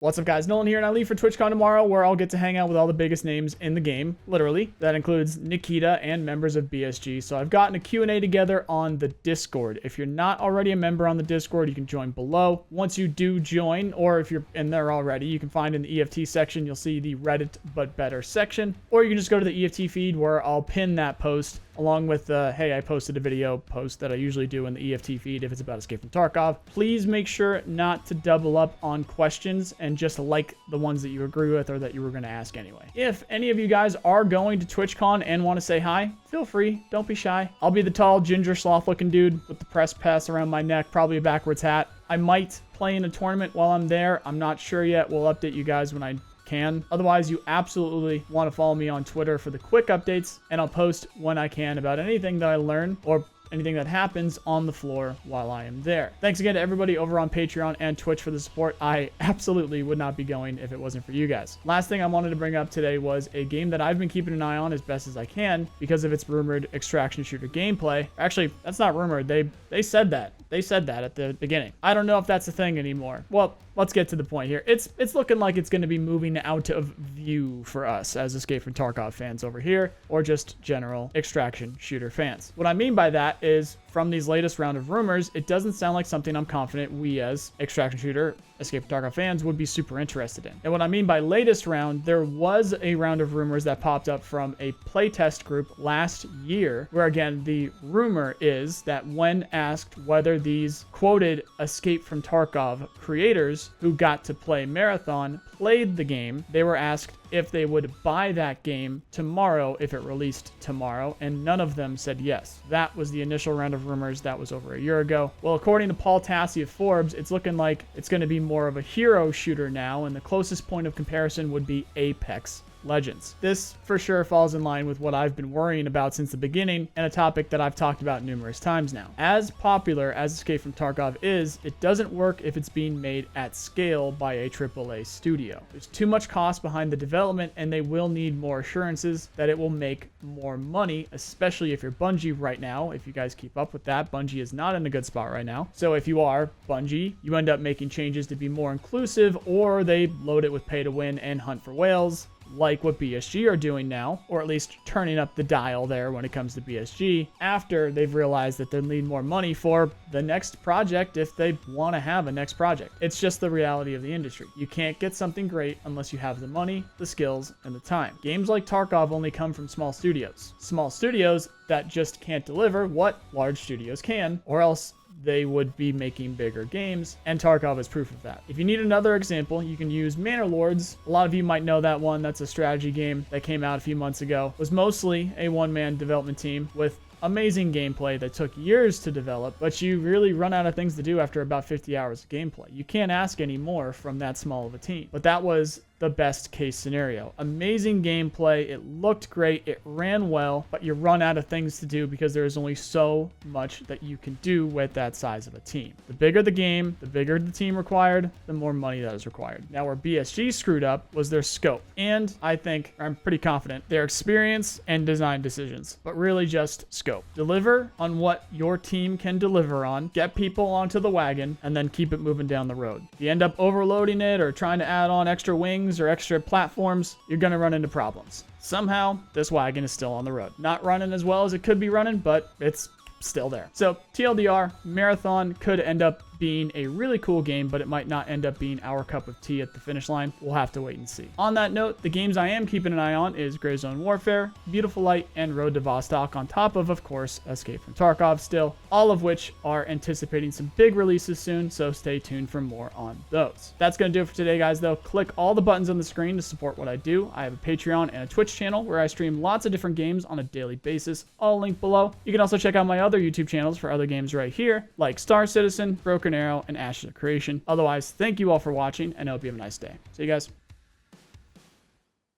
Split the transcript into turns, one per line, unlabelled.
What's up guys, Nolan here, and I leave for TwitchCon tomorrow where I'll get to hang out with all the biggest names in the game, literally. That includes Nikita and members of BSG. So I've gotten a Q&A together on the Discord. If you're not already a member on the Discord, you can join below. Once you do join, or if you're in there already, you can find in the EFT section, you'll see the Reddit but better section. Or you can just go to the EFT feed where I'll pin that post along with the, hey, I posted a video post that I usually do in the EFT feed if it's about Escape from Tarkov. Please make sure not to double up on questions and just like the ones that you agree with or that you were going to ask anyway. If any of you guys are going to TwitchCon and want to say hi, feel free. Don't be shy. I'll be the tall, ginger, sloth-looking dude with the press pass around my neck, probably a backwards hat. I might play in a tournament while I'm there. I'm not sure yet. We'll update you guys when I can. Otherwise, you absolutely want to follow me on Twitter for the quick updates, and I'll post when I can about anything that I learn or anything that happens on the floor while I am there. Thanks again to everybody over on Patreon and Twitch for the support. I absolutely would not be going if it wasn't for you guys. Last thing I wanted to bring up today was a game that I've been keeping an eye on as best as I can because of its rumored extraction shooter gameplay. Actually, that's not rumored. They said that. They said that at the beginning. I don't know if that's a thing anymore. Well, let's get to the point here. It's looking like it's going to be moving out of view for us as Escape from Tarkov fans over here, or just general extraction shooter fans. What I mean by that is, from these latest round of rumors, it doesn't sound like something I'm confident we as extraction shooter Escape from Tarkov fans would be super interested in. And what I mean by latest round, there was a round of rumors that popped up from a playtest group last year, where again, the rumor is that when asked whether these quoted Escape from Tarkov creators who got to play Marathon played the game, they were asked if they would buy that game tomorrow if it released tomorrow, and none of them said yes. That was the initial round of rumors. That was over a year ago. Well, according to Paul Tassi of Forbes, it's looking like it's going to be more of a hero shooter now, and the closest point of comparison would be Apex Legends. This for sure falls in line with what I've been worrying about since the beginning, and a topic that I've talked about numerous times now. As popular as Escape from Tarkov is, it doesn't work if it's being made at scale by a AAA studio. There's too much cost behind the development, and they will need more assurances that it will make more money, especially if you're Bungie right now. If you guys keep up with that, Bungie is not in a good spot right now. So if you are Bungie, you end up making changes to be more inclusive, or they load it with pay to win and hunt for whales, like what BSG are doing now, or at least turning up the dial there when it comes to BSG, after they've realized that they'll need more money for the next project if they want to have a next project. It's just the reality of the industry. You can't get something great unless you have the money, the skills, and the time. Games like Tarkov only come from small studios. Small studios that just can't deliver what large studios can, or else they would be making bigger games, and Tarkov is proof of that. If you need another example, you can use Manor Lords. A lot of you might know that one. That's a strategy game that came out a few months ago. It was mostly a one-man development team with amazing gameplay that took years to develop, but you really run out of things to do after about 50 hours of gameplay. You can't ask any more from that small of a team. But that was the best case scenario. Amazing gameplay, it looked great, it ran well, but you run out of things to do because there is only so much that you can do with that size of a team. The bigger the game, the bigger the team required, the more money that is required. Now where BSG screwed up was their scope, and I think, I'm pretty confident, their experience and design decisions, but really just scope. Deliver on what your team can deliver on, get people onto the wagon, and then keep it moving down the road. If you end up overloading it or trying to add on extra wings or extra platforms, you're going to run into problems. Somehow, this wagon is still on the road. Not running as well as it could be running, but it's still there. So TLDR, Marathon could end up being a really cool game, but it might not end up being our cup of tea at the finish line. We'll have to wait and see. On that note, the games I am keeping an eye on is Gray Zone Warfare, Beautiful Light, and Road to Vostok, on top of course, Escape from Tarkov still, all of which are anticipating some big releases soon, so stay tuned for more on those. That's going to do it for today, guys, though. Click all the buttons on the screen to support what I do. I have a Patreon and a Twitch channel where I stream lots of different games on a daily basis, all linked below. You can also check out my other YouTube channels for other games right here, like Star Citizen, Broken Arrow, and Ashes of Creation. Otherwise, thank you all for watching, and I hope you have a nice day. See you guys.